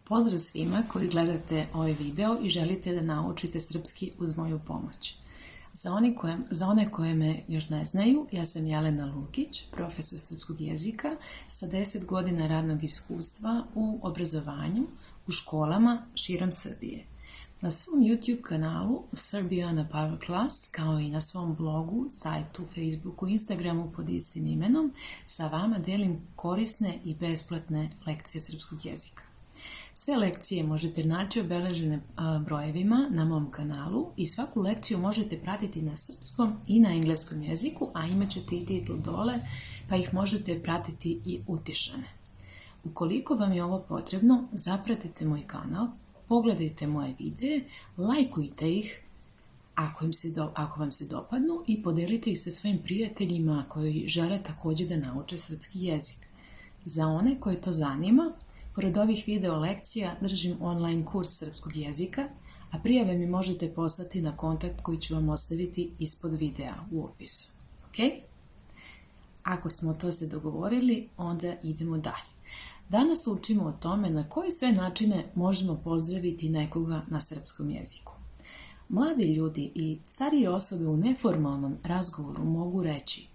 Pozdrav svima koji gledate ovaj video i želite da naučite srpski uz moju pomoć. Za one koje me još ne znaju, ja sam Jelena Lukić, profesor srpskog jezika sa 10 godina radnog iskustva u obrazovanju u školama širom Srbije. Na svom YouTube kanalu Serbia on a Power Class, kao i na svom blogu, sajtu, Facebooku, Instagramu pod istim imenom, sa vama delim korisne i besplatne lekcije srpskog jezika. Sve lekcije možete naći obeležene brojevima na mom kanalu i svaku lekciju možete pratiti na srpskom i na engleskom jeziku, a imat ćete i titl dole, pa ih možete pratiti i utišane. Ukoliko vam je ovo potrebno, zapratite moj kanal, pogledajte moje videe, lajkujte ih ako vam se dopadnu i podelite ih sa svojim prijateljima koji žele također da nauče srpski jezik. Za one koje to zanima, pored ovih video lekcija držim online kurs srpskog jezika, a prijave mi možete poslati na kontakt koji ću vam ostaviti ispod videa u opisu. Ok? Ako smo to se dogovorili, onda idemo dalje. Danas učimo o tome na koje sve načine možemo pozdraviti nekoga na srpskom jeziku. Mladi ljudi i starije osobe u neformalnom razgovoru mogu reći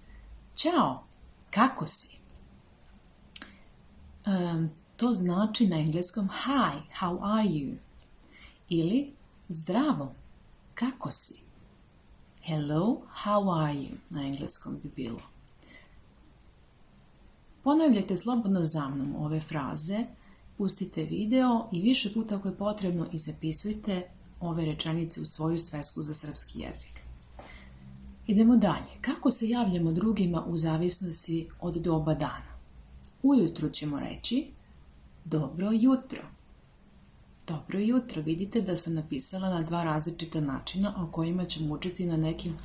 Ćao, kako si? To znači na engleskom Hi, how are you? Ili Zdravo, kako si? Hello, how are you? Na engleskom bi bilo. Ponavljajte slobodno za mnom ove fraze, pustite video i više puta ako je potrebno i zapisujte ove rečenice u svoju svesku za srpski jezik. Idemo dalje. Kako se javljamo drugima u zavisnosti od doba dana? Ujutru ćemo reći Dobro jutro. Dobro jutro. Vidite da sam napisala na dva različita načina o kojima ćemo učiti na nekim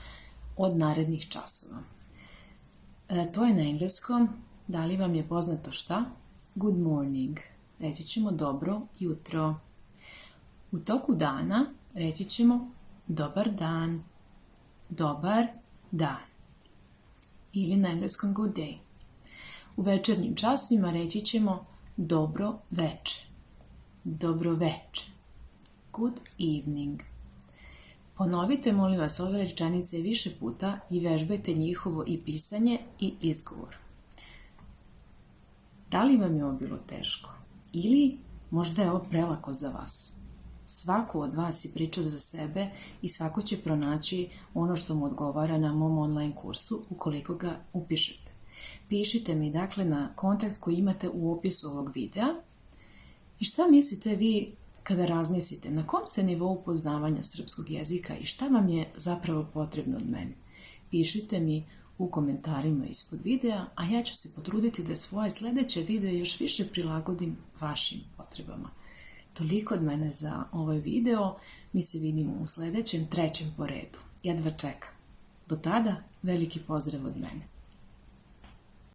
od narednih časova. To je na engleskom. Da li vam je poznato šta? Good morning. Reći ćemo dobro jutro. U toku dana reći ćemo dobar dan. Dobar dan. Ili na engleskom good day. U večernjim časovima reći ćemo dobro večer. Dobro večer. Good evening. Ponovite, molim vas, ove rečenice više puta i vežbajte njihovo i pisanje i izgovor. Da li vam je ovo bilo teško? Ili možda je ovo prelako za vas? Svako od vas je priča za sebe i svako će pronaći ono što mu odgovara na mom online kursu ukoliko ga upišete. Pišite mi dakle na kontakt koji imate u opisu ovog videa. I šta mislite vi kada razmislite? Na kom ste nivou poznavanja srpskog jezika i šta vam je zapravo potrebno od mene? Pišite mi u komentarima ispod videa, a ja ću se potruditi da svoje sljedeće videe još više prilagodim vašim potrebama. Toliko od mene za ovaj video. Mi se vidimo u sljedećem, trećem po redu. Jedva čekam. Do tada, veliki pozdrav od mene.